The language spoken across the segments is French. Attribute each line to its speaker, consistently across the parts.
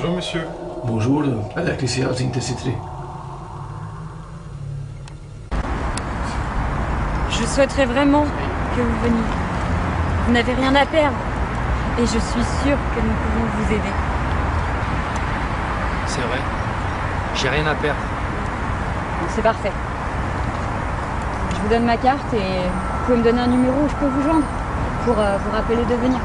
Speaker 1: Bonjour monsieur.
Speaker 2: Bonjour, elektricien Intercity.
Speaker 3: Je souhaiterais vraiment que vous veniez. Vous n'avez rien à perdre. Et je suis sûre que nous pouvons vous aider.
Speaker 4: C'est vrai. J'ai rien à perdre.
Speaker 3: Donc c'est parfait. Je vous donne ma carte et vous pouvez me donner un numéro où je peux vous joindre pour vous rappeler de venir.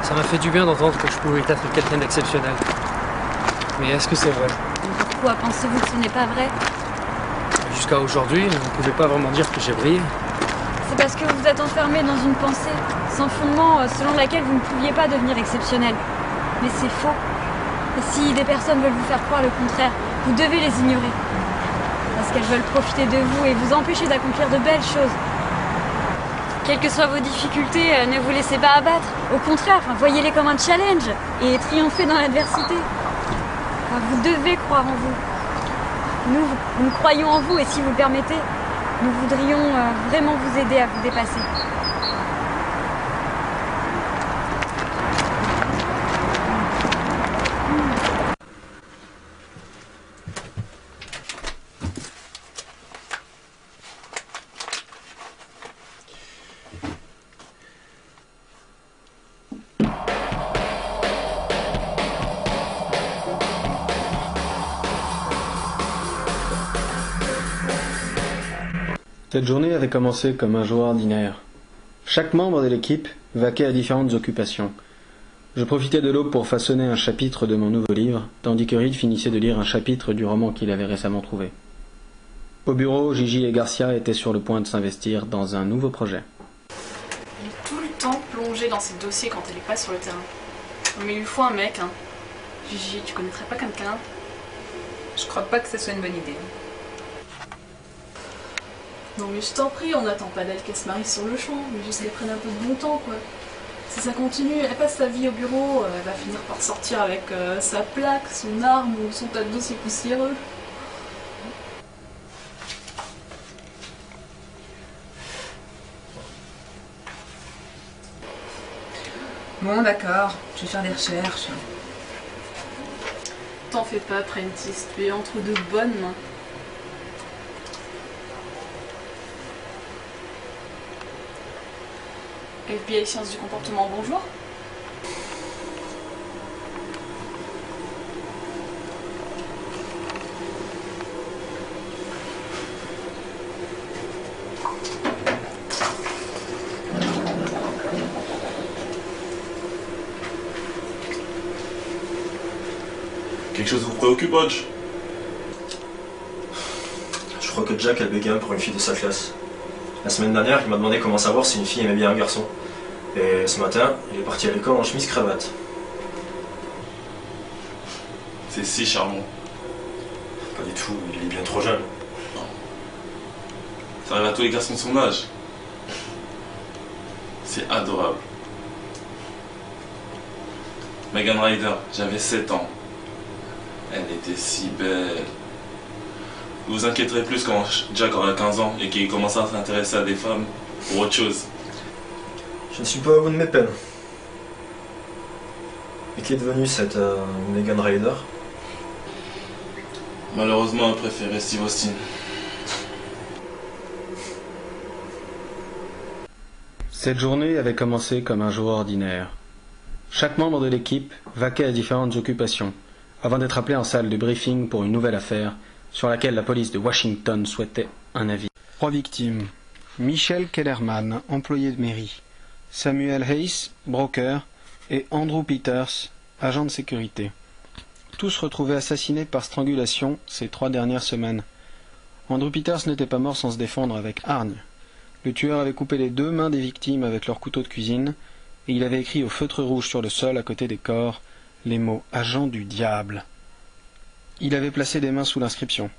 Speaker 4: Ça m'a fait du bien d'entendre que je pouvais être quelqu'un d'exceptionnel. Mais est-ce que c'est vrai?
Speaker 3: Pourquoi pensez-vous que ce n'est pas vrai?
Speaker 4: Jusqu'à aujourd'hui, vous ne pouvez pas vraiment dire que j'ai brillé.
Speaker 3: C'est parce que vous êtes enfermé dans une pensée sans fondement selon laquelle vous ne pouviez pas devenir exceptionnel. Mais c'est faux. Et si des personnes veulent vous faire croire le contraire, vous devez les ignorer. Parce qu'elles veulent profiter de vous et vous empêcher d'accomplir de belles choses. Quelles que soient vos difficultés, ne vous laissez pas abattre. Au contraire, voyez-les comme un challenge et triomphez dans l'adversité. Vous devez croire en vous. Nous croyons en vous et si vous le permettez, nous voudrions vraiment vous aider à vous dépasser.
Speaker 5: Cette journée avait commencé comme un jour ordinaire. Chaque membre de l'équipe vaquait à différentes occupations. Je profitais de l'aube pour façonner un chapitre de mon nouveau livre, tandis que Reed finissait de lire un chapitre du roman qu'il avait récemment trouvé. Au bureau, Gigi et Garcia étaient sur le point de s'investir dans un nouveau projet.
Speaker 6: Elle est tout le temps plongée dans ses dossiers quand elle est pas sur le terrain. Mais il lui faut un mec, hein. Gigi, tu connaîtrais pas quelqu'un?
Speaker 7: Je crois pas que ce soit une bonne idée.
Speaker 6: Non mais je t'en prie, on n'attend pas d'elle qu'elle se marie sur le champ, mais juste qu'elle prenne un peu de bon temps quoi. Si ça continue, elle passe sa vie au bureau, elle va finir par sortir avec sa plaque, son arme ou son tas de dossiers poussiéreux.
Speaker 7: Bon, d'accord, je vais faire des recherches.
Speaker 6: T'en fais pas, Prentice, tu es entre de bonnes mains. FBI Sciences du comportement, bonjour.
Speaker 1: Quelque chose vous préoccupe, Hodge?
Speaker 8: Je crois que Jack a béguin pour une fille de sa classe. La semaine dernière, il m'a demandé comment savoir si une fille aimait bien un garçon. Et ce matin, il est parti à l'école en chemise-cravate.
Speaker 1: C'est si charmant.
Speaker 8: Pas du tout, il est bien trop jeune.
Speaker 1: Ça arrive à tous les garçons de son âge. C'est adorable. Megan Ryder, j'avais 7 ans. Elle était si belle. Vous vous inquiéterez plus quand Jack aura 15 ans et qu'il commencera à s'intéresser à des femmes pour autre chose.
Speaker 8: Je ne suis pas au bout de mes peines. Et qui est devenue cette Megan Ryder?
Speaker 1: Malheureusement, elle préférait Steve Austin.
Speaker 5: Cette journée avait commencé comme un jour ordinaire. Chaque membre de l'équipe vaquait à différentes occupations, avant d'être appelé en salle de briefing pour une nouvelle affaire sur laquelle la police de Washington souhaitait un avis. 3 victimes. Michel Kellerman, employé de mairie. Samuel Hayes, broker. Et Andrew Peters, agent de sécurité. Tous retrouvés assassinés par strangulation ces 3 dernières semaines. Andrew Peters n'était pas mort sans se défendre avec hargne. Le tueur avait coupé les 2 mains des victimes avec leur couteau de cuisine, et il avait écrit au feutre rouge sur le sol à côté des corps les mots « agent du diable ». Il avait placé des mains sous l'inscription.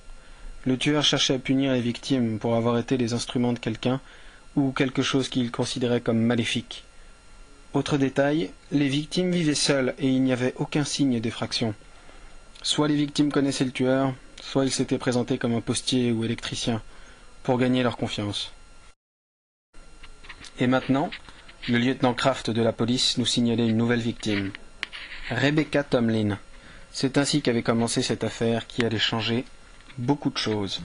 Speaker 5: Le tueur cherchait à punir les victimes pour avoir été les instruments de quelqu'un ou quelque chose qu'il considérait comme maléfique. Autre détail, les victimes vivaient seules et il n'y avait aucun signe d'effraction. Soit les victimes connaissaient le tueur, soit il s'était présenté comme un postier ou électricien, pour gagner leur confiance. Et maintenant, le lieutenant Kraft de la police nous signalait une nouvelle victime. Rebecca Tomlin. C'est ainsi qu'avait commencé cette affaire qui allait changer beaucoup de choses.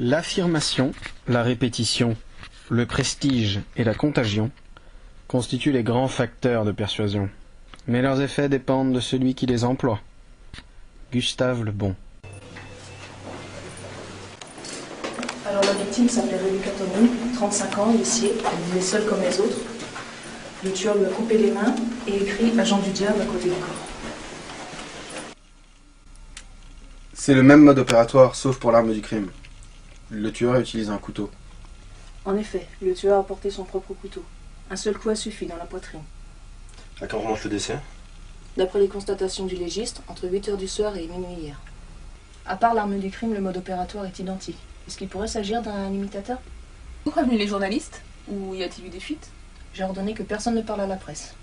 Speaker 5: L'affirmation, la répétition, le prestige et la contagion constituent les grands facteurs de persuasion. Mais leurs effets dépendent de celui qui les emploie. Gustave Le Bon.
Speaker 6: Alors la victime s'appelait Rebecca Tomlin, 35 ans, ici, elle vivait seule comme les autres. Le tueur lui a coupé les mains et écrit « Agent du diable » à côté du corps.
Speaker 9: C'est le même mode opératoire, sauf pour l'arme du crime. Le tueur a utilisé un couteau.
Speaker 6: En effet, le tueur a porté son propre couteau. Un seul coup a suffi dans la poitrine.
Speaker 8: À quand remonte le décès?
Speaker 6: D'après les constatations du légiste, entre 8h du soir et minuit hier. À part l'arme du crime, le mode opératoire est identique. Est-ce qu'il pourrait s'agir d'un imitateur?
Speaker 7: Vous prévenu les journalistes? Ou y a-t-il eu des fuites?
Speaker 6: J'ai ordonné que personne ne parle à la presse.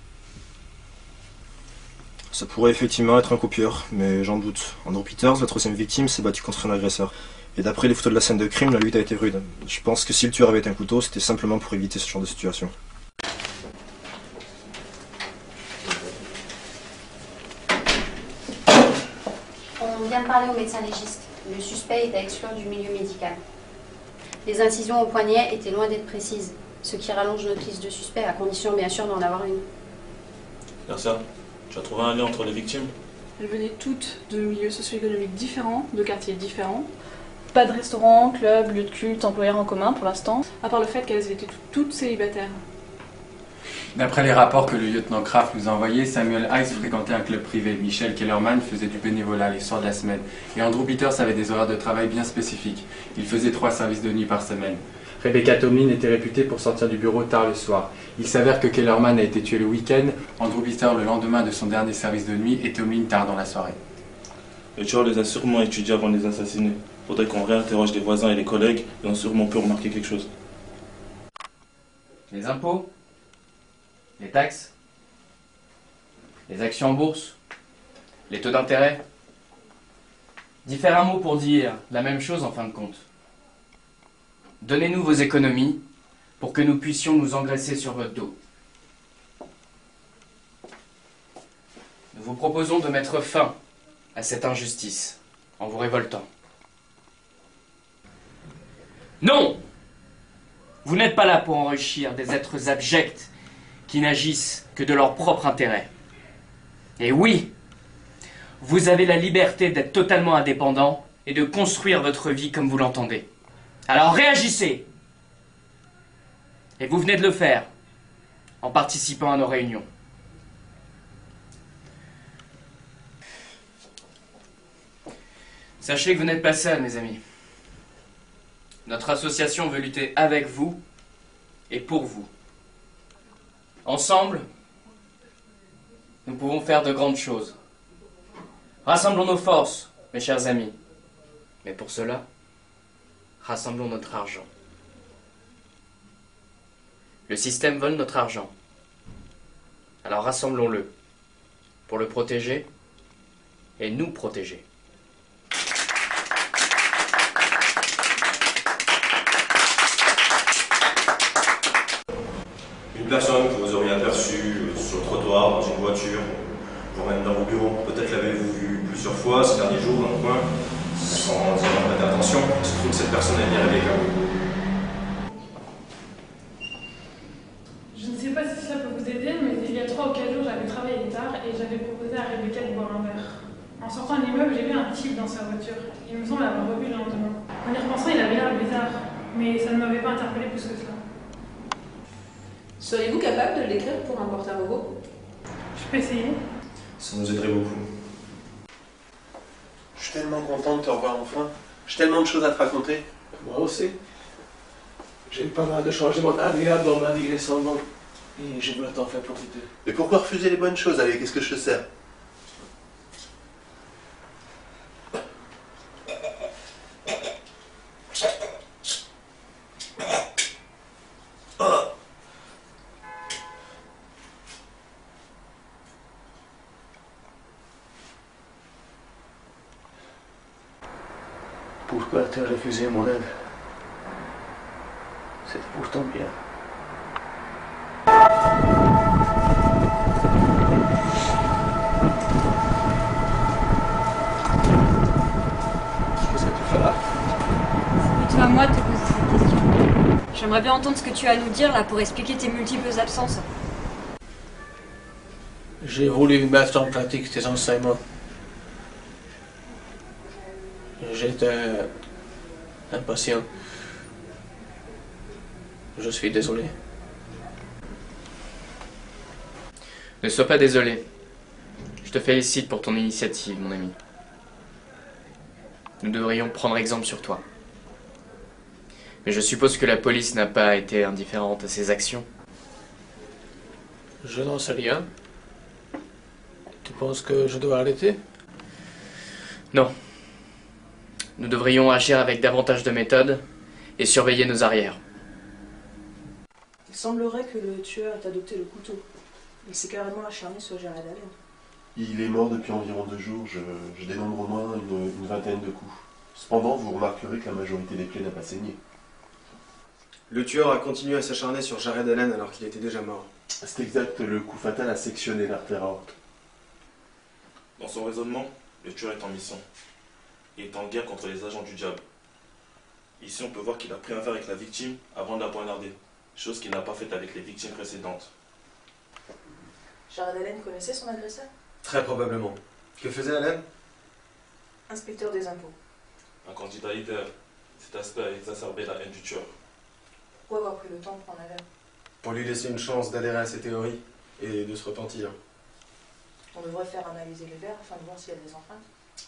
Speaker 8: Ça pourrait effectivement être un copieur, mais j'en doute. Andrew Peters, la troisième victime, s'est battu contre un agresseur. Et d'après les photos de la scène de crime, la lutte a été rude. Je pense que si le tueur avait un couteau, c'était simplement pour éviter ce genre de situation.
Speaker 10: On vient de parler au médecin légiste. Le suspect est à exclure du milieu médical. Les incisions au poignet étaient loin d'être précises, ce qui rallonge notre liste de suspects, à condition bien sûr d'en avoir une.
Speaker 1: Garcia, tu as trouvé un lien entre les victimes?
Speaker 6: Elles venaient toutes de milieux socio-économiques différents, de quartiers différents. Pas de restaurant, club, lieu de culte, employeurs en commun pour l'instant, à part le fait qu'elles étaient toutes célibataires.
Speaker 11: D'après les rapports que le lieutenant Kraft nous a envoyés, Samuel Hayes fréquentait un club privé, Michel Kellerman faisait du bénévolat les soirs de la semaine, et Andrew Peters avait des horaires de travail bien spécifiques. Il faisait 3 services de nuit par semaine. Rebecca Tomlin était réputée pour sortir du bureau tard le soir. Il s'avère que Kellerman a été tué le week-end, Andrew Peters le lendemain de son dernier service de nuit et Tomlin tard dans la soirée.
Speaker 1: Le tueur les a sûrement étudiés avant de les assassiner. Faudrait qu'on réinterroge les voisins et les collègues, et on a sûrement pu remarquer quelque chose.
Speaker 12: Les impôts, les taxes, les actions en bourse, les taux d'intérêt. Différents mots pour dire la même chose en fin de compte. Donnez-nous vos économies pour que nous puissions nous engraisser sur votre dos. Nous vous proposons de mettre fin à cette injustice en vous révoltant. Non! Vous n'êtes pas là pour enrichir des êtres abjects qui n'agissent que de leur propre intérêt. Et oui, vous avez la liberté d'être totalement indépendant et de construire votre vie comme vous l'entendez. Alors réagissez! Et vous venez de le faire en participant à nos réunions. Sachez que vous n'êtes pas seuls, mes amis. Notre association veut lutter avec vous et pour vous. Ensemble, nous pouvons faire de grandes choses. Rassemblons nos forces, mes chers amis. Mais pour cela, rassemblons notre argent. Le système vole notre argent. Alors rassemblons-le pour le protéger et nous protéger.
Speaker 8: Une personne que vous auriez aperçue sur le trottoir, dans une voiture, voire même dans vos bureaux, peut-être l'avez-vous vue plusieurs fois ces derniers jours dans le coin, sans y avoir prêté attention. Il se trouve que cette personne est bien Rebecca.
Speaker 6: Je ne sais pas si ça peut vous aider, mais il y a 3 ou 4 jours, j'avais travaillé tard et j'avais proposé à Rebecca de boire un verre. En sortant de l'immeuble, j'ai vu un type dans sa voiture. Il me semble avoir revu le lendemain. En y repensant, il avait l'air bizarre, mais ça ne m'avait pas interpellé plus que cela.
Speaker 13: Seriez-vous capable de l'écrire pour un porte-à-robot?
Speaker 6: Je peux essayer.
Speaker 8: Ça nous aiderait beaucoup.
Speaker 9: Je suis tellement content de te revoir enfin. J'ai tellement de choses à te raconter.
Speaker 2: Moi aussi. J'ai eu pas mal de changements agréables dans ma vie récemment. Et je voulais t'en faire profiter.
Speaker 9: Mais pourquoi refuser les bonnes choses? Allez, qu'est-ce que je te sers?
Speaker 2: Pourquoi t'as refusé mon aide? C'était pourtant bien. Qu'est-ce que tu fais là?
Speaker 3: C'est plutôt à moi de te poser cette question. J'aimerais bien entendre ce que tu as à nous dire là pour expliquer tes multiples absences.
Speaker 2: J'ai voulu mettre en pratique tes enseignements. J'étais impatient. Je suis désolé.
Speaker 12: Ne sois pas désolé. Je te félicite pour ton initiative, mon ami. Nous devrions prendre exemple sur toi. Mais je suppose que la police n'a pas été indifférente à ces actions.
Speaker 2: Je n'en sais rien. Tu penses que je dois arrêter?
Speaker 12: Non. Nous devrions agir avec davantage de méthode et surveiller nos arrières.
Speaker 13: Il semblerait que le tueur ait adopté le couteau. Il s'est carrément acharné sur Jared Allen.
Speaker 9: Il est mort depuis environ 2 jours. Je dénombre au moins une vingtaine de coups. Cependant, vous remarquerez que la majorité des plaies n'a pas saigné.
Speaker 5: Le tueur a continué à s'acharner sur Jared Allen alors qu'il était déjà mort.
Speaker 9: C'est exact, le coup fatal a sectionné l'artère aorte.
Speaker 1: Dans son raisonnement, le tueur est en mission. Il est en guerre contre les agents du diable. Ici, on peut voir qu'il a pris un verre avec la victime avant de la poignarder, chose qu'il n'a pas faite avec les victimes précédentes.
Speaker 13: Jared Allen connaissait son agresseur?
Speaker 5: Très probablement. Que faisait Allen?
Speaker 13: Inspecteur des impôts.
Speaker 1: Un candidat idéal. Cet aspect a exacerbé la haine du tueur.
Speaker 13: Pourquoi avoir pris le temps de prendre un verre?
Speaker 5: Pour lui laisser une chance d'adhérer à ses théories et de se repentir.
Speaker 13: On devrait faire analyser les verres afin de voir s'il y a des empreintes.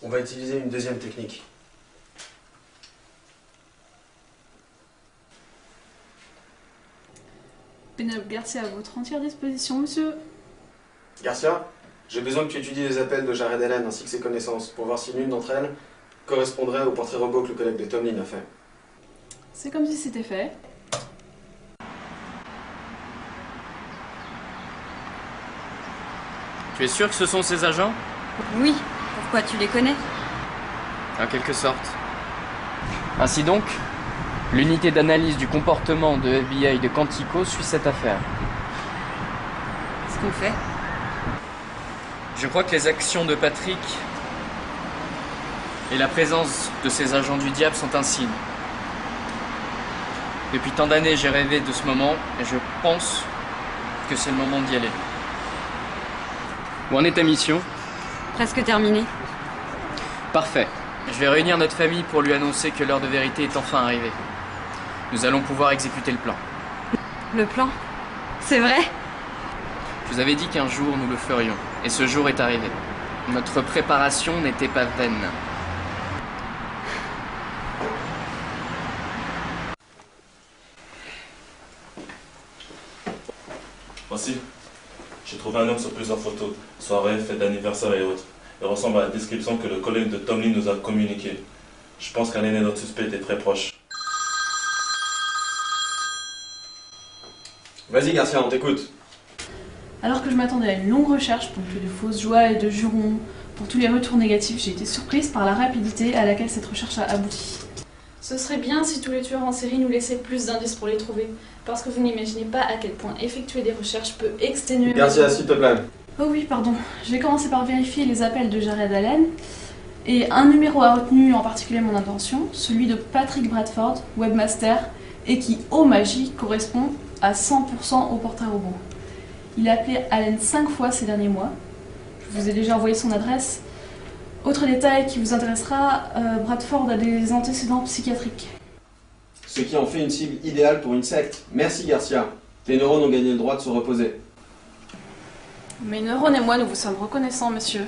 Speaker 5: On va utiliser une deuxième technique.
Speaker 6: Penelope Garcia à votre entière disposition, monsieur.
Speaker 5: Garcia, j'ai besoin que tu étudies les appels de Jared Allen ainsi que ses connaissances pour voir si l'une d'entre elles correspondrait au portrait robot que le collègue de Tomlin a fait.
Speaker 6: C'est comme si c'était fait.
Speaker 12: Tu es sûr que ce sont ces agents?
Speaker 3: Oui, pourquoi tu les connais?
Speaker 12: En quelque sorte. Ainsi donc, l'unité d'analyse du comportement de FBI de Quantico suit cette affaire.
Speaker 3: Qu'est-ce qu'on fait?
Speaker 12: Je crois que les actions de Patrick et la présence de ces agents du diable sont un signe. Depuis tant d'années, j'ai rêvé de ce moment et je pense que c'est le moment d'y aller. Où en est ta mission?
Speaker 3: Presque terminé.
Speaker 12: Parfait. Je vais réunir notre famille pour lui annoncer que l'heure de vérité est enfin arrivée. Nous allons pouvoir exécuter le plan.
Speaker 3: Le plan? C'est vrai?
Speaker 12: Je vous avais dit qu'un jour nous le ferions, et ce jour est arrivé. Notre préparation n'était pas vaine.
Speaker 1: Aussi, j'ai trouvé un homme sur plusieurs photos, soirées, fêtes d'anniversaire et autres. Il ressemble à la description que le collègue de Tomlin nous a communiquée. Je pense qu'un aîné de notre suspect était très proche.
Speaker 14: Vas-y Garcia, on t'écoute.
Speaker 6: Alors que je m'attendais à une longue recherche ponctuée de fausses joies et de jurons pour tous les retours négatifs, j'ai été surprise par la rapidité à laquelle cette recherche a abouti. Ce serait bien si tous les tueurs en série nous laissaient plus d'indices pour les trouver, parce que vous n'imaginez pas à quel point effectuer des recherches peut exténuer...
Speaker 14: Garcia, s'il te plaît.
Speaker 6: Oh oui, pardon. Je vais commencer par vérifier les appels de Jared Allen. Et un numéro a retenu en particulier mon attention, celui de Patrick Bradford, webmaster, et qui, ô magie, correspond à 100% au portrait robot. Il a appelé Allen 5 fois ces derniers mois. Je vous ai déjà envoyé son adresse. Autre détail qui vous intéressera, Bradford a des antécédents psychiatriques.
Speaker 14: Ce qui en fait une cible idéale pour une secte. Merci Garcia. Tes neurones ont gagné le droit de se reposer.
Speaker 6: Mes neurones et moi, nous vous sommes reconnaissants, monsieur.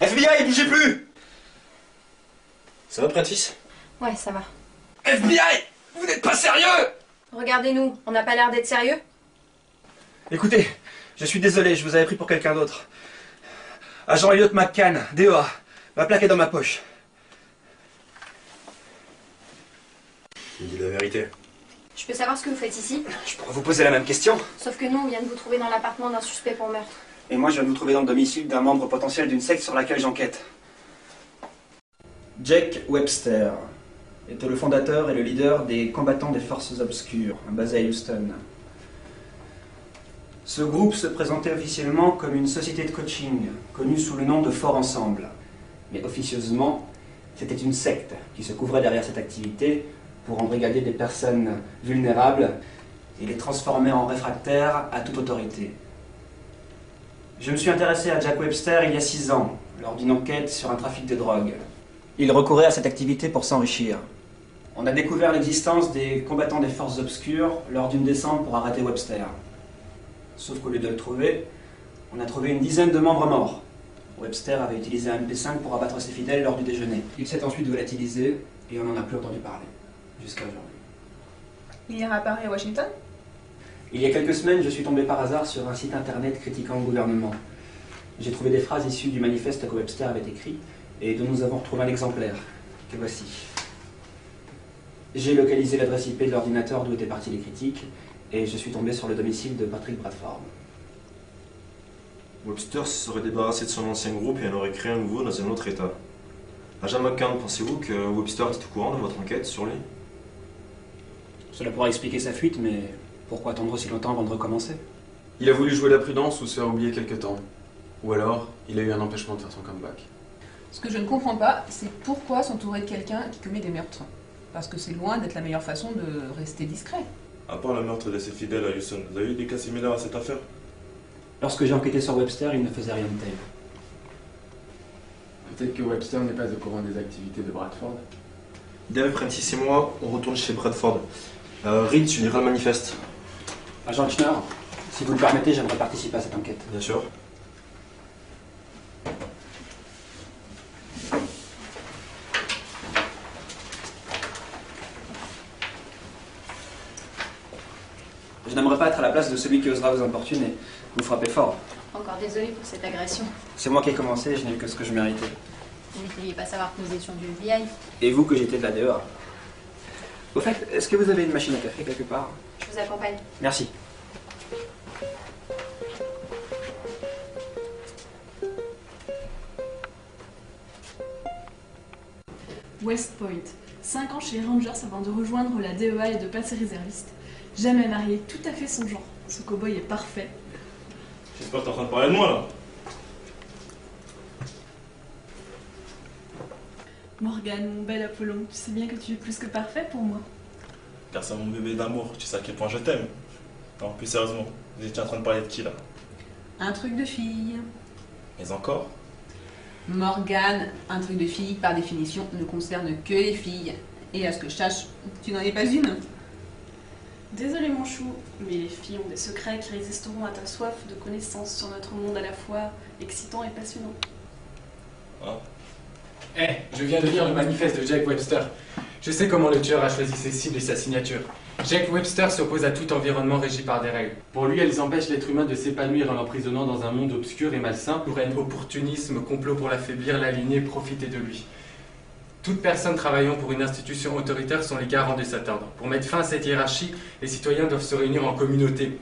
Speaker 14: FBI, bougez plus! Ça va, Prentice?
Speaker 10: Ouais, ça va.
Speaker 14: FBI! Vous n'êtes pas sérieux?
Speaker 10: Regardez-nous, on n'a pas l'air d'être sérieux?
Speaker 15: Écoutez, je suis désolé, je vous avais pris pour quelqu'un d'autre. Agent Elliot McCann, DEA. Ma plaque est dans ma poche.
Speaker 14: Il dit la vérité.
Speaker 10: Je peux savoir ce que vous faites ici?
Speaker 15: Je pourrais vous poser la même question.
Speaker 10: Sauf que nous, on vient de vous trouver dans l'appartement d'un suspect pour meurtre.
Speaker 15: Et moi, je viens de vous trouver dans le domicile d'un membre potentiel d'une secte sur laquelle j'enquête. Jake Webster était le fondateur et le leader des combattants des forces obscures, basés à Houston. Ce groupe se présentait officiellement comme une société de coaching, connue sous le nom de Fort Ensemble. Mais officieusement, c'était une secte qui se couvrait derrière cette activité pour embrigader des personnes vulnérables et les transformer en réfractaires à toute autorité. Je me suis intéressé à Jack Webster il y a 6 ans, lors d'une enquête sur un trafic de drogue. Il recourait à cette activité pour s'enrichir. On a découvert l'existence des combattants des forces obscures lors d'une descente pour arrêter Webster. Sauf qu'au lieu de le trouver, on a trouvé une dizaine de membres morts. Webster avait utilisé un MP5 pour abattre ses fidèles lors du déjeuner. Il s'est ensuite volatilisé et on n'en a plus entendu parler, jusqu'à aujourd'hui.
Speaker 7: Il ira à Paris, à Washington?
Speaker 15: Il y a quelques semaines, je suis tombé par hasard sur un site internet critiquant le gouvernement. J'ai trouvé des phrases issues du manifeste que Webster avait écrit et dont nous avons retrouvé un exemplaire, que voici. J'ai localisé l'adresse IP de l'ordinateur d'où étaient parties les critiques et je suis tombé sur le domicile de Patrick Bradford.
Speaker 8: Webster se serait débarrassé de son ancien groupe et en aurait créé un nouveau dans un autre état. Agent McCann, pensez-vous que Webster était au courant de votre enquête sur lui?
Speaker 15: Cela pourrait expliquer sa fuite, mais pourquoi attendre aussi longtemps avant de recommencer?
Speaker 14: Il a voulu jouer la prudence ou se faire oublier quelque temps. Ou alors, il a eu un empêchement de faire son comeback.
Speaker 7: Ce que je ne comprends pas, c'est pourquoi s'entourer de quelqu'un qui commet des meurtres. Parce que c'est loin d'être la meilleure façon de rester discret.
Speaker 1: À part le meurtre de ses fidèles à Houston, vous avez eu des cas similaires à cette affaire?
Speaker 15: Lorsque j'ai enquêté sur Webster, il ne faisait rien de tel.
Speaker 11: Peut-être que Webster n'est pas au courant des activités de Bradford.
Speaker 8: Dave, Prentice et moi, on retourne chez Bradford. Reed, tu liras le manifeste.
Speaker 15: Agent Schner, si vous le permettez, j'aimerais participer à cette enquête.
Speaker 8: Bien sûr.
Speaker 15: Je n'aimerais pas être à la place de celui qui osera vous importuner. Vous frappez fort.
Speaker 10: Encore désolé pour cette agression.
Speaker 15: C'est moi qui ai commencé, je n'ai eu que ce que je méritais.
Speaker 10: Vous ne deviez pas savoir que nous étions du FBI.
Speaker 15: Et vous que j'étais de la DEA. Au fait, est-ce que vous avez une machine à café quelque part?
Speaker 10: Je vous accompagne.
Speaker 15: Merci.
Speaker 6: West Point. 5 ans chez les Rangers avant de rejoindre la DEA et de passer réserviste. Jamais marié, tout à fait son genre. Ce cow-boy est parfait.
Speaker 1: J'espère que t'es en train de parler de moi là.
Speaker 6: Morgane, mon bel Apollon, tu sais bien que tu es plus que parfait pour moi.
Speaker 1: Car c'est mon bébé d'amour, tu sais à quel point je t'aime. Non, plus sérieusement, vous étiez en train de parler de qui là?
Speaker 7: Un truc de fille.
Speaker 1: Mais encore?
Speaker 7: Morgane, un truc de fille, par définition, ne concerne que les filles. Et à ce que je sache, tu n'en es pas une.
Speaker 6: Désolé mon chou, mais les filles ont des secrets qui résisteront à ta soif de connaissances sur notre monde à la fois excitant et passionnant.
Speaker 11: Je viens de lire le manifeste de Jack Webster. Je sais comment le tueur a choisi ses cibles et sa signature. Jack Webster s'oppose à tout environnement régi par des règles. Pour lui, elles empêchent l'être humain de s'épanouir en l'emprisonnant dans un monde obscur et malsain où règne opportunisme, complot pour l'affaiblir, l'aligner, profiter de lui. Toutes personnes travaillant pour une institution autoritaire sont les garants de cet ordre. Pour mettre fin à cette hiérarchie, les citoyens doivent se réunir en communauté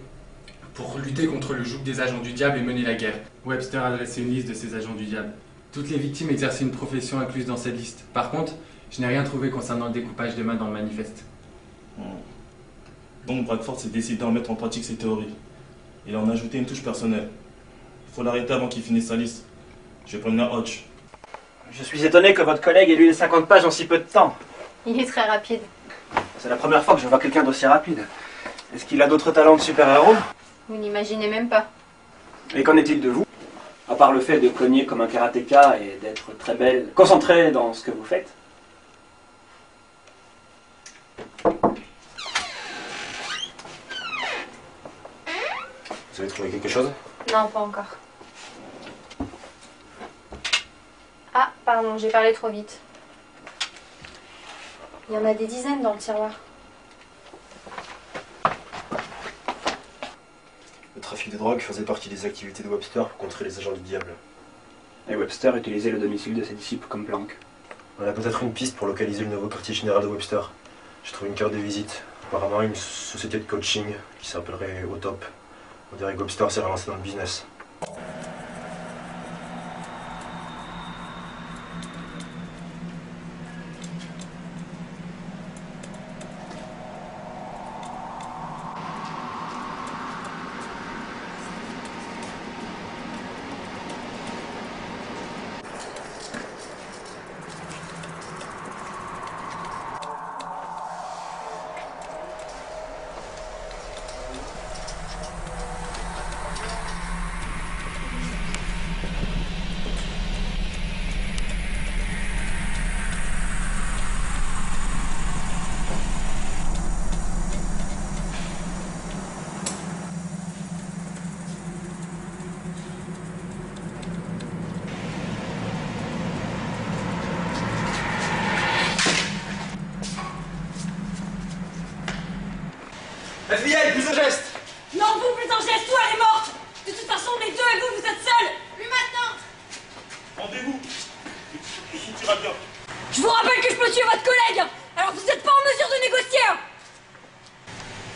Speaker 11: pour lutter contre le joug des agents du diable et mener la guerre. Webster a dressé une liste de ces agents du diable. Toutes les victimes exercent une profession incluse dans cette liste. Par contre, je n'ai rien trouvé concernant le découpage de mains dans le manifeste.
Speaker 1: Donc Bradford s'est décidé à mettre en pratique ses théories. Il en a ajouté une touche personnelle. Il faut l'arrêter avant qu'il finisse sa liste. Je vais prévenir Hodge.
Speaker 15: Je suis étonné que votre collègue ait lu les 50 pages en si peu de temps.
Speaker 10: Il est très rapide.
Speaker 15: C'est la première fois que je vois quelqu'un d'aussi rapide. Est-ce qu'il a d'autres talents de super-héros?
Speaker 10: Vous n'imaginez même pas.
Speaker 15: Et qu'en est-il de vous? À part le fait de cogner comme un karatéka et d'être très belle, concentrée dans ce que vous faites.
Speaker 8: Vous avez trouvé quelque chose?
Speaker 10: Non, pas encore. Ah, pardon, j'ai parlé trop vite. Il y en a des dizaines dans le tiroir.
Speaker 8: Le trafic de drogue faisait partie des activités de Webster pour contrer les agents du diable.
Speaker 15: Et Webster utilisait le domicile de ses disciples comme planque.
Speaker 8: On a peut-être une piste pour localiser le nouveau quartier général de Webster. J'ai trouvé une carte de visite. Apparemment une société de coaching qui s'appellerait Au Top. On dirait que Webster s'est relancé dans le business.
Speaker 15: FBI, plus de geste!
Speaker 3: Non, vous, plus un geste, toi, elle est morte. De toute façon, les deux et vous, vous êtes seuls. Plus maintenant.
Speaker 1: Rendez-vous. Tout ira bien.
Speaker 3: Je vous rappelle que je peux tuer votre collègue. Alors vous n'êtes pas en mesure de négocier.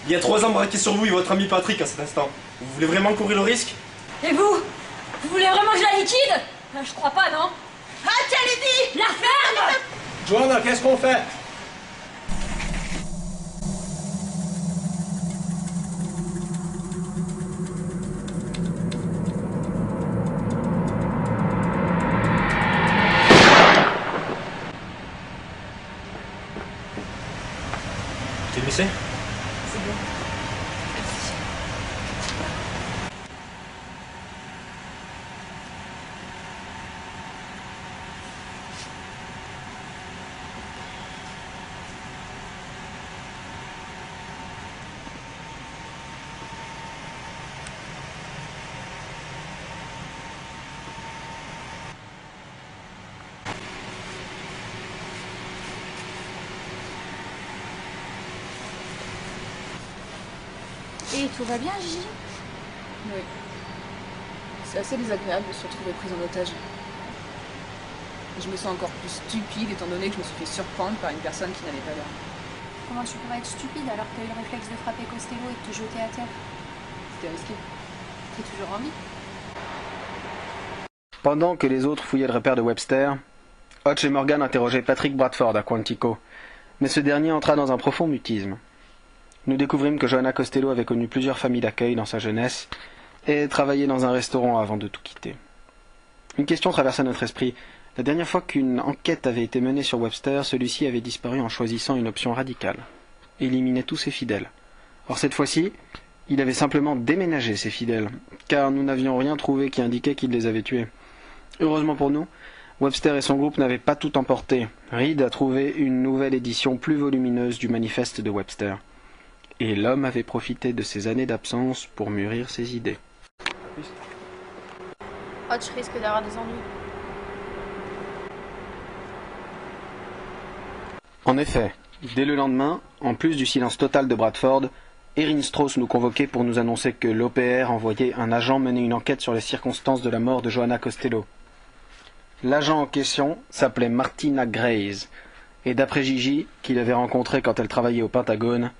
Speaker 8: Il y a 3 hommes braqués sur vous et votre ami Patrick à cet instant. Vous voulez vraiment courir le risque?
Speaker 3: Et vous? Vous voulez vraiment que je la liquide? Je crois pas, non? Ah, tiens, Lydie! La ferme!
Speaker 2: Joanna, qu'est-ce qu'on fait?
Speaker 8: T'es blessé?
Speaker 3: C'est bon. Merci. Et tout va bien, Gigi?
Speaker 6: Oui. C'est assez désagréable de se retrouver prise en otage. Et je me sens encore plus stupide étant donné que je me suis fait surprendre par une personne qui n'avait pas d'arme.
Speaker 10: Comment tu pourrais être stupide alors que t'as eu le réflexe de frapper Costello et de te jeter à terre?
Speaker 6: C'était risqué. T'es toujours en vie?
Speaker 5: Pendant que les autres fouillaient le repère de Webster, Hodge et Morgan interrogeaient Patrick Bradford à Quantico, mais ce dernier entra dans un profond mutisme. Nous découvrîmes que Joanna Costello avait connu plusieurs familles d'accueil dans sa jeunesse et travaillait dans un restaurant avant de tout quitter. Une question traversa notre esprit. La dernière fois qu'une enquête avait été menée sur Webster, celui-ci avait disparu en choisissant une option radicale. Éliminer tous ses fidèles. Or cette fois-ci, Il avait simplement déménagé ses fidèles, car nous n'avions rien trouvé qui indiquait qu'il les avait tués. Heureusement pour nous, Webster et son groupe n'avaient pas tout emporté. Reed a trouvé une nouvelle édition plus volumineuse du manifeste de Webster. Et l'homme avait profité de ses années d'absence pour mûrir ses idées.
Speaker 10: Hodge risque d'avoir des ennuis.
Speaker 5: En effet, dès le lendemain, en plus du silence total de Bradford, Erin Strauss nous convoquait pour nous annoncer que l'OPR envoyait un agent mener une enquête sur les circonstances de la mort de Johanna Costello. L'agent en question s'appelait Martina Grace, et d'après Gigi, qu'il avait rencontrée quand elle travaillait au Pentagone,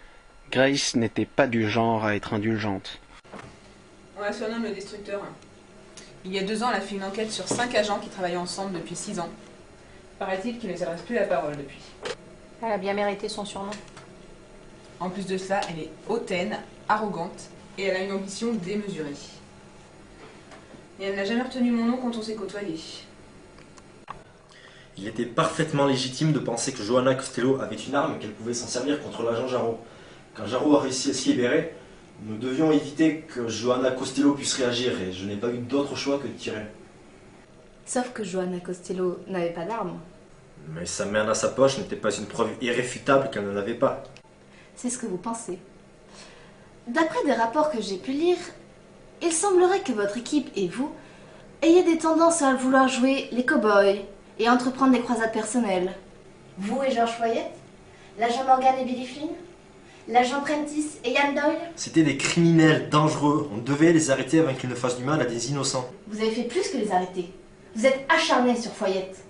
Speaker 5: Grace n'était pas du genre à être indulgente.
Speaker 7: On la surnomme le Destructeur. Il y a 2 ans, elle a fait une enquête sur 5 agents qui travaillaient ensemble depuis 6 ans. Paraît-il qu'il ne les adresse plus la parole depuis.
Speaker 10: Elle a bien mérité son surnom.
Speaker 7: En plus de cela, elle est hautaine, arrogante, et elle a une ambition démesurée. Et elle n'a jamais retenu mon nom quand on s'est côtoyés.
Speaker 8: Il était parfaitement légitime de penser que Johanna Costello avait une arme et qu'elle pouvait s'en servir contre l'agent Jarreau. Quand Jarreau a réussi à se libérer, nous devions éviter que Johanna Costello puisse réagir et je n'ai pas eu d'autre choix que de tirer.
Speaker 10: Sauf que Johanna Costello n'avait pas d'arme.
Speaker 8: Mais sa main dans sa poche n'était pas une preuve irréfutable qu'elle n'en avait pas.
Speaker 16: C'est ce que vous pensez. D'après des rapports que j'ai pu lire, il semblerait que votre équipe et vous ayez des tendances à vouloir jouer les cow-boys et entreprendre des croisades personnelles. Vous et George Foyette, l'agent Morgan et Billy Flynn, l'agent Prentice et Ian Doyle.
Speaker 8: C'était des criminels dangereux. On devait les arrêter avant qu'ils ne fassent du mal à des innocents.
Speaker 16: Vous avez fait plus que les arrêter. Vous êtes acharné sur Foyette.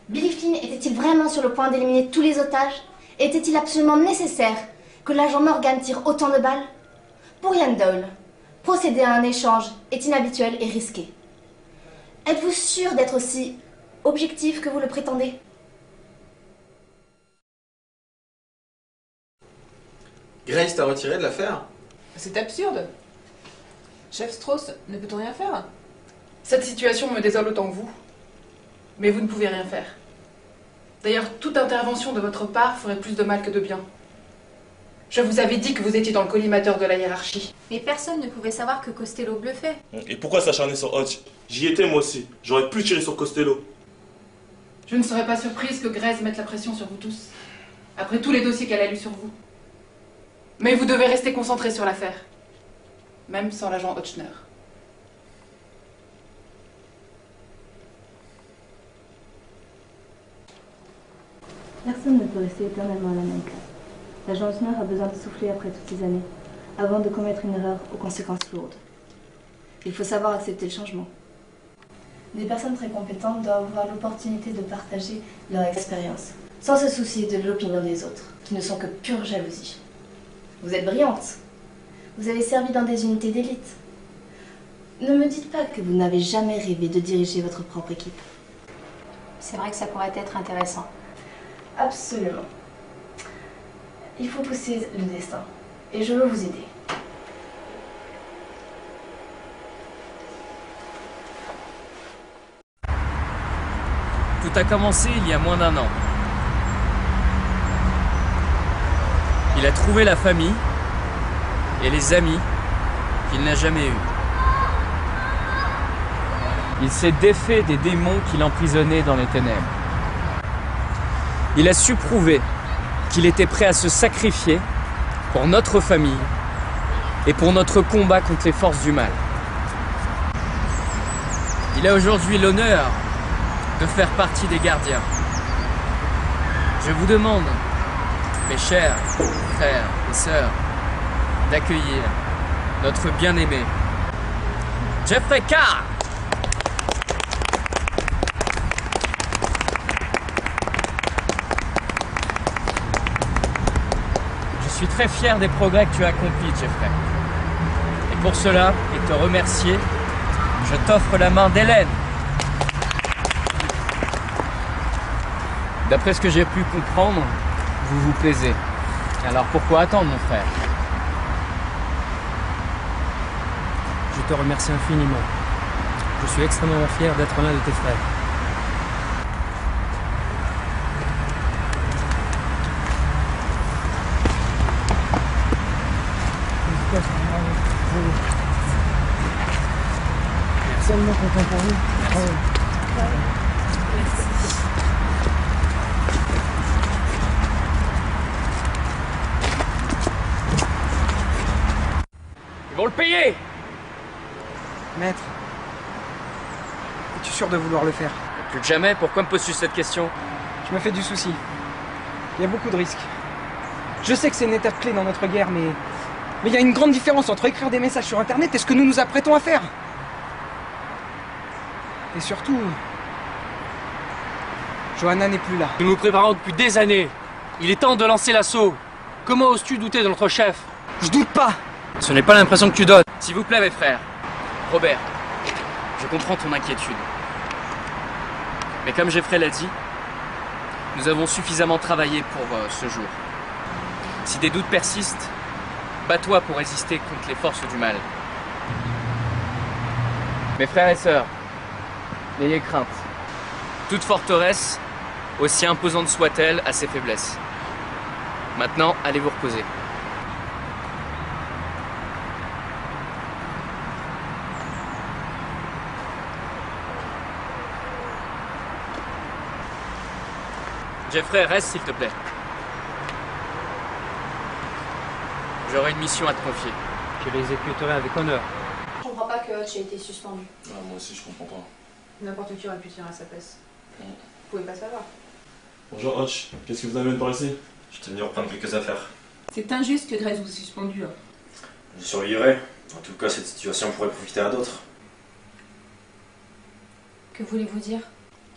Speaker 16: Billy Flynn était-il vraiment sur le point d'éliminer tous les otages? Était-il absolument nécessaire que l'agent Morgan tire autant de balles? Pour Ian Doyle, procéder à un échange est inhabituel et risqué. Êtes-vous sûr d'être aussi objectif que vous le prétendez?
Speaker 14: Grace t'a retiré de l'affaire?
Speaker 7: C'est absurde. Chef Strauss ne peut rien faire.
Speaker 6: Cette situation me désole autant que vous. Mais vous ne pouvez rien faire. D'ailleurs, toute intervention de votre part ferait plus de mal que de bien. Je vous avais dit que vous étiez dans le collimateur de la hiérarchie.
Speaker 10: Mais personne ne pouvait savoir que Costello bluffait.
Speaker 1: Et pourquoi s'acharner sur Hodge? J'y étais moi aussi. J'aurais pu tirer sur Costello.
Speaker 6: Je ne serais pas surprise que Grace mette la pression sur vous tous, après tous les dossiers qu'elle a lus sur vous. Mais vous devez rester concentré sur l'affaire, même sans l'agent Hodgner.
Speaker 17: Personne ne peut rester éternellement à la même place. L'agent Hodgner a besoin de souffler après toutes ces années, avant de commettre une erreur aux conséquences lourdes. Il faut savoir accepter le changement. Des personnes très compétentes doivent avoir l'opportunité de partager leur expérience, sans se soucier de l'opinion des autres, qui ne sont que pure jalousie. Vous êtes brillante. Vous avez servi dans des unités d'élite. Ne me dites pas que vous n'avez jamais rêvé de diriger votre propre équipe.
Speaker 10: C'est vrai que ça pourrait être intéressant.
Speaker 17: Absolument. Il faut pousser le destin. Et je veux vous aider.
Speaker 12: Tout a commencé il y a moins d'1 an. Il a trouvé la famille et les amis qu'il n'a jamais eus. Il s'est défait des démons qui l'emprisonnaient dans les ténèbres. Il a su prouver qu'il était prêt à se sacrifier pour notre famille et pour notre combat contre les forces du mal. Il a aujourd'hui l'honneur de faire partie des gardiens. Je vous demande, mes chers frères et sœurs, d'accueillir notre bien-aimé Jeffrey Carr. Je suis très fier des progrès que tu as accomplis, Jeffrey. Et pour cela, et te remercier, je t'offre la main d'Hélène. D'après ce que j'ai pu comprendre, vous vous plaisez. Alors pourquoi attendre, mon frère?
Speaker 4: Je te remercie infiniment. Je suis extrêmement fier d'être l'un de tes frères.
Speaker 18: Seulement content pour vous. Bravo.
Speaker 12: Ils vont le payer!
Speaker 18: Maître, es-tu sûr de vouloir le faire?
Speaker 12: Plus que jamais, pourquoi me poses-tu cette question?
Speaker 18: Je me fais du souci. Il y a beaucoup de risques. Je sais que c'est une étape clé dans notre guerre, mais il y a une grande différence entre écrire des messages sur Internet et ce que nous nous apprêtons à faire. Et surtout, Johanna n'est plus là.
Speaker 4: Nous nous préparons depuis des années. Il est temps de lancer l'assaut. Comment oses-tu douter de notre chef?
Speaker 18: Je doute pas.
Speaker 4: Ce n'est pas l'impression que tu donnes.
Speaker 12: S'il vous plaît, mes frères. Robert, je comprends ton inquiétude. Mais comme Jeffrey l'a dit, nous avons suffisamment travaillé pour ce jour. Si des doutes persistent, bats-toi pour résister contre les forces du mal. Mes frères et sœurs, n'ayez crainte. Toute forteresse, aussi imposante soit-elle, a ses faiblesses. Maintenant, allez vous reposer. Jeffrey, reste s'il te plaît. J'aurai une mission à te confier.
Speaker 4: Je l'exécuterai avec honneur.
Speaker 10: Je comprends pas que Hutch ait été suspendu.
Speaker 1: Ah, moi aussi, je comprends pas.
Speaker 7: N'importe qui aurait pu tirer à sa place. Vous pouvez pas savoir.
Speaker 1: Bonjour Hutch, qu'est-ce que vous amène par ici?
Speaker 8: J'étais venu reprendre quelques affaires.
Speaker 7: C'est injuste que Grace vous ait suspendu.
Speaker 8: Je survivrai. En tout cas, cette situation pourrait profiter à d'autres.
Speaker 10: Que voulez-vous dire?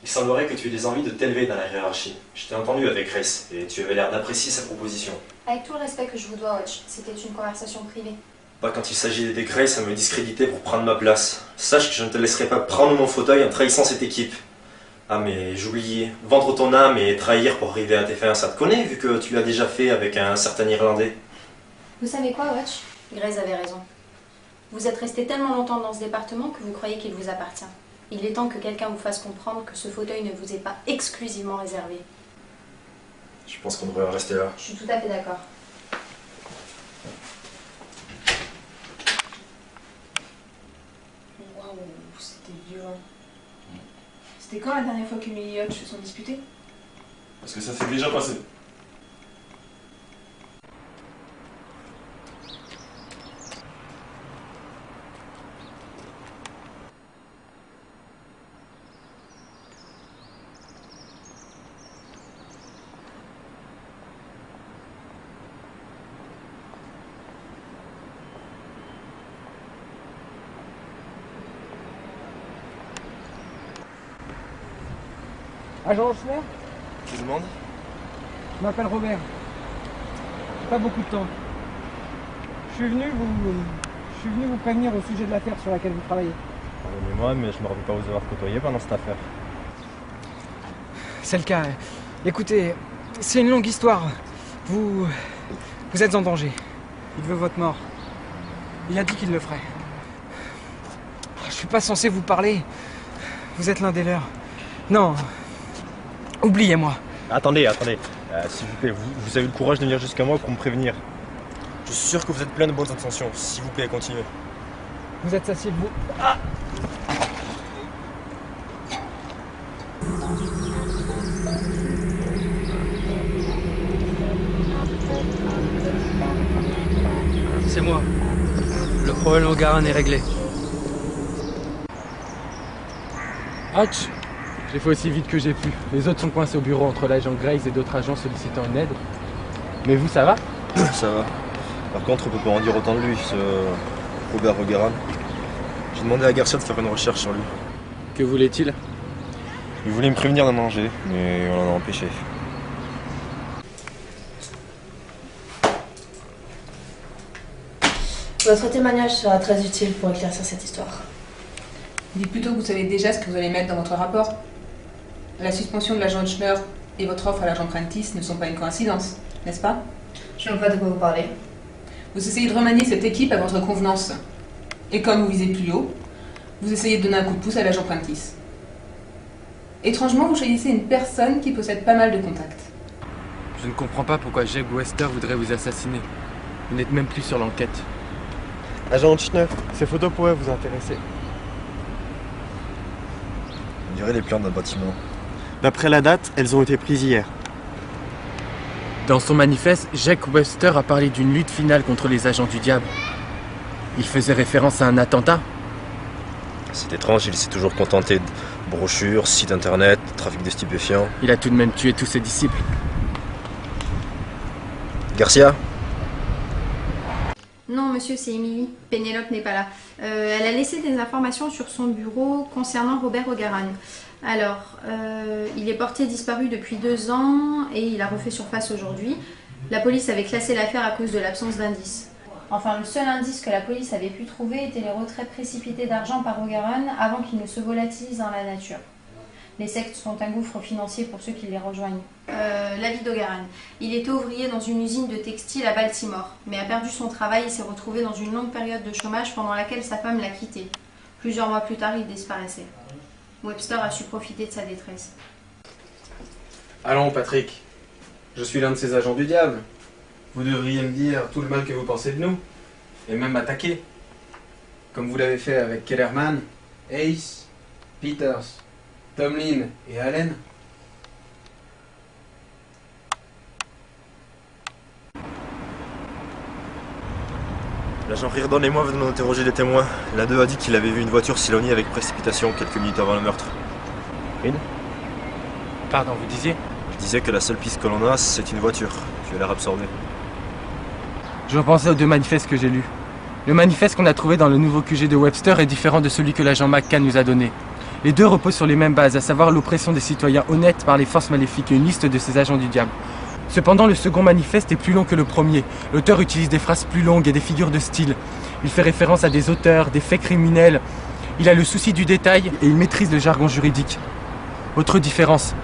Speaker 8: Il semblerait que tu aies des envies de t'élever dans la hiérarchie. Je t'ai entendu avec Grace et tu avais l'air d'apprécier sa proposition.
Speaker 10: Avec tout le respect que je vous dois, Hutch, c'était une conversation privée.
Speaker 8: Pas quand il s'agit d'aider Grace à me discréditer pour prendre ma place. Sache que je ne te laisserai pas prendre mon fauteuil en trahissant cette équipe. Ah mais j'oubliais, vendre ton âme et trahir pour arriver à tes fins, ça te connaît vu que tu l'as déjà fait avec un certain Irlandais.
Speaker 10: Vous savez quoi, Hutch? Grace avait raison. Vous êtes resté tellement longtemps dans ce département que vous croyez qu'il vous appartient. Il est temps que quelqu'un vous fasse comprendre que ce fauteuil ne vous est pas exclusivement réservé.
Speaker 8: Je pense qu'on devrait en rester là.
Speaker 10: Je suis tout à fait d'accord.
Speaker 7: Waouh, c'était violent. C'était quand la dernière fois qu'Emily et Hutch se sont disputés?
Speaker 1: Parce que ça s'est déjà passé.
Speaker 18: Agent Schner?
Speaker 8: Tu demandes?
Speaker 18: Je m'appelle Robert. J'ai pas beaucoup de temps. Je suis venu vous prévenir au sujet de l'affaire sur laquelle vous travaillez.
Speaker 8: Pardonnez-moi, mais je me rappelle pas vous avoir côtoyé pendant cette affaire.
Speaker 18: C'est le cas. Écoutez, c'est une longue histoire. Vous êtes en danger. Il veut votre mort. Il a dit qu'il le ferait. Je suis pas censé vous parler. Vous êtes l'un des leurs. Non. Oubliez-moi.
Speaker 8: Attendez. S'il vous plaît, vous avez eu le courage de venir jusqu'à moi pour me prévenir. Je suis sûr que vous êtes plein de bonnes intentions. S'il vous plaît, continuez.
Speaker 18: Vous êtes assis, vous. Ah!
Speaker 4: C'est moi. Le problème au Garan est réglé.
Speaker 19: Hutch, j'ai fait aussi vite que j'ai pu. Les autres sont coincés au bureau entre l'agent Grace et d'autres agents sollicitant une aide. Mais vous, ça va?
Speaker 8: Ça va. Par contre, on peut pas en dire autant de lui, ce Robert O'Garan. J'ai demandé à Garcia de faire une recherche sur lui.
Speaker 19: Que voulait-il?
Speaker 8: Il voulait me prévenir d'un danger, mais on l'en a empêché.
Speaker 17: Votre témoignage sera très utile pour éclaircir cette histoire.
Speaker 7: Dites plutôt que vous savez déjà ce que vous allez mettre dans votre rapport. La suspension de l'agent Schner et votre offre à l'agent Prentice ne sont pas une coïncidence, n'est-ce pas?
Speaker 17: Je ne vois pas de quoi vous parlez.
Speaker 7: Vous essayez de remanier cette équipe à votre convenance. Et comme vous visez plus haut, vous essayez de donner un coup de pouce à l'agent Prentice. Étrangement, vous choisissez une personne qui possède pas mal de contacts.
Speaker 19: Je ne comprends pas pourquoi Jeb Wester voudrait vous assassiner. Vous n'êtes même plus sur l'enquête.
Speaker 8: Agent Schner,
Speaker 19: ces photos pourraient vous intéresser.
Speaker 8: dirait les plans d'un bâtiment.
Speaker 20: D'après la date, elles ont été prises hier.
Speaker 11: Dans son manifeste, Jack Webster a parlé d'une lutte finale contre les agents du diable. Il faisait référence à un attentat.
Speaker 8: C'est étrange, il s'est toujours contenté de brochures, sites internet, trafic de stupéfiants.
Speaker 11: Il a tout de même tué tous ses disciples.
Speaker 8: Garcia?
Speaker 10: Non, monsieur, c'est Émilie. Pénélope n'est pas là. Elle a laissé des informations sur son bureau concernant Robert O'Garan. Alors, il est porté disparu depuis 2 ans et il a refait surface aujourd'hui. La police avait classé l'affaire à cause de l'absence d'indices. Enfin, le seul indice que la police avait pu trouver était les retraits précipités d'argent par O'Garan avant qu'il ne se volatilise dans la nature. Les sectes sont un gouffre financier pour ceux qui les rejoignent. La vie d'O'Garan. Il était ouvrier dans une usine de textile à Baltimore, mais a perdu son travail et s'est retrouvé dans une longue période de chômage pendant laquelle sa femme l'a quitté. Plusieurs mois plus tard, il disparaissait. Webster a su profiter de sa détresse.
Speaker 14: Allons, Patrick. Je suis l'un de ces agents du diable. Vous devriez me dire tout le mal que vous pensez de nous. Et même m'attaquer. Comme vous l'avez fait avec Kellerman, Ace, Peters, Tomlin et Allen.
Speaker 8: L'agent Reardon et moi venons d'interroger des témoins. L'un d'eux a dit qu'il avait vu une voiture s'éloigner avec précipitation quelques minutes avant le meurtre. Reed?
Speaker 11: Pardon, vous disiez?
Speaker 8: Je disais que la seule piste que l'on a, c'est une voiture. Tu as l'air absorbé.
Speaker 11: Je repensais aux 2 manifestes que j'ai lus. Le manifeste qu'on a trouvé dans le nouveau QG de Webster est différent de celui que l'agent McCann nous a donné. Les 2 reposent sur les mêmes bases, à savoir l'oppression des citoyens honnêtes par les forces maléfiques et une liste de ces agents du diable. Cependant, le second manifeste est plus long que le premier. L'auteur utilise des phrases plus longues et des figures de style. Il fait référence à des auteurs, des faits criminels. Il a le souci du détail et il maîtrise le jargon juridique. Autre différence,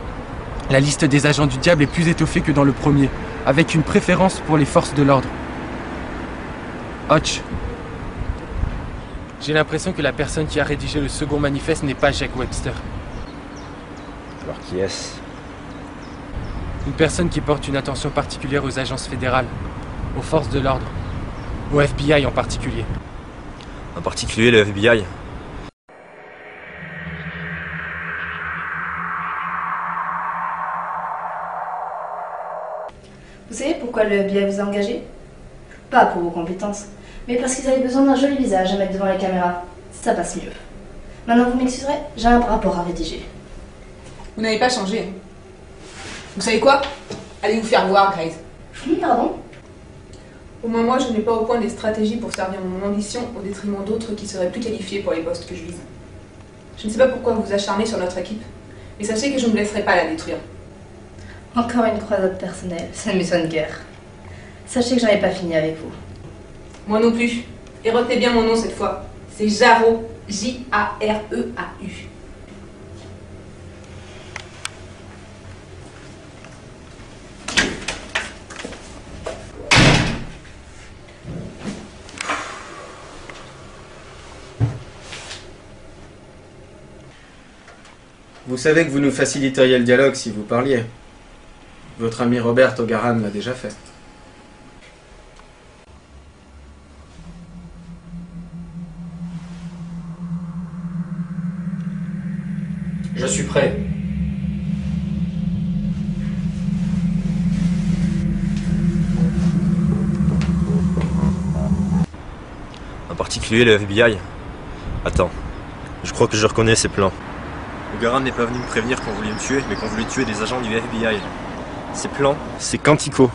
Speaker 11: la liste des agents du diable est plus étoffée que dans le premier, avec une préférence pour les forces de l'ordre. Hutch. J'ai l'impression que la personne qui a rédigé le second manifeste n'est pas Jack Webster.
Speaker 8: Alors qui est-ce?
Speaker 11: Une personne qui porte une attention particulière aux agences fédérales, aux forces de l'ordre, au FBI en particulier.
Speaker 8: En particulier le FBI.
Speaker 17: Vous savez pourquoi le FBI vous a engagé? Pas pour vos compétences, mais parce qu'ils avaient besoin d'un joli visage à mettre devant la caméra. Ça passe mieux. Maintenant, vous m'excuserez, j'ai un rapport à rédiger.
Speaker 7: Vous n'avez pas changé. Vous savez quoi? Allez vous faire voir, Grace.
Speaker 17: Oui, pardon?
Speaker 7: Au moins moi, je n'ai pas au point des stratégies pour servir mon ambition au détriment d'autres qui seraient plus qualifiés pour les postes que je vise. Je ne sais pas pourquoi vous vous acharnez sur notre équipe, mais sachez que je ne me laisserai pas la détruire.
Speaker 17: Encore une croisade personnelle, ça ne me sonne guère. Sachez que j'en ai pas fini avec vous.
Speaker 7: Moi non plus. Et retenez bien mon nom cette fois. C'est Jarreau. J-A-R-E-A-U.
Speaker 14: Vous savez que vous nous faciliteriez le dialogue si vous parliez. Votre ami Robert O'Garan l'a déjà fait.
Speaker 12: Je suis prêt.
Speaker 8: En particulier le FBI. Attends, je crois que je reconnais ces plans. O'Garan n'est pas venu me prévenir qu'on voulait me tuer, mais qu'on voulait tuer des agents du FBI. Ces plans, c'est Quantico.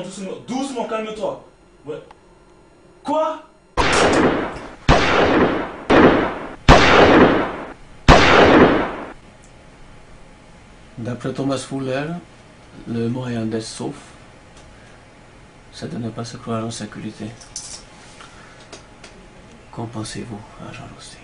Speaker 1: doucement, doucement, doucement, calme-toi. Ouais. Quoi?
Speaker 2: D'après Thomas Fuller, le moyen d'être sauf, c'est de ne pas se croire en sécurité. Qu'en pensez-vous, agent Lustig?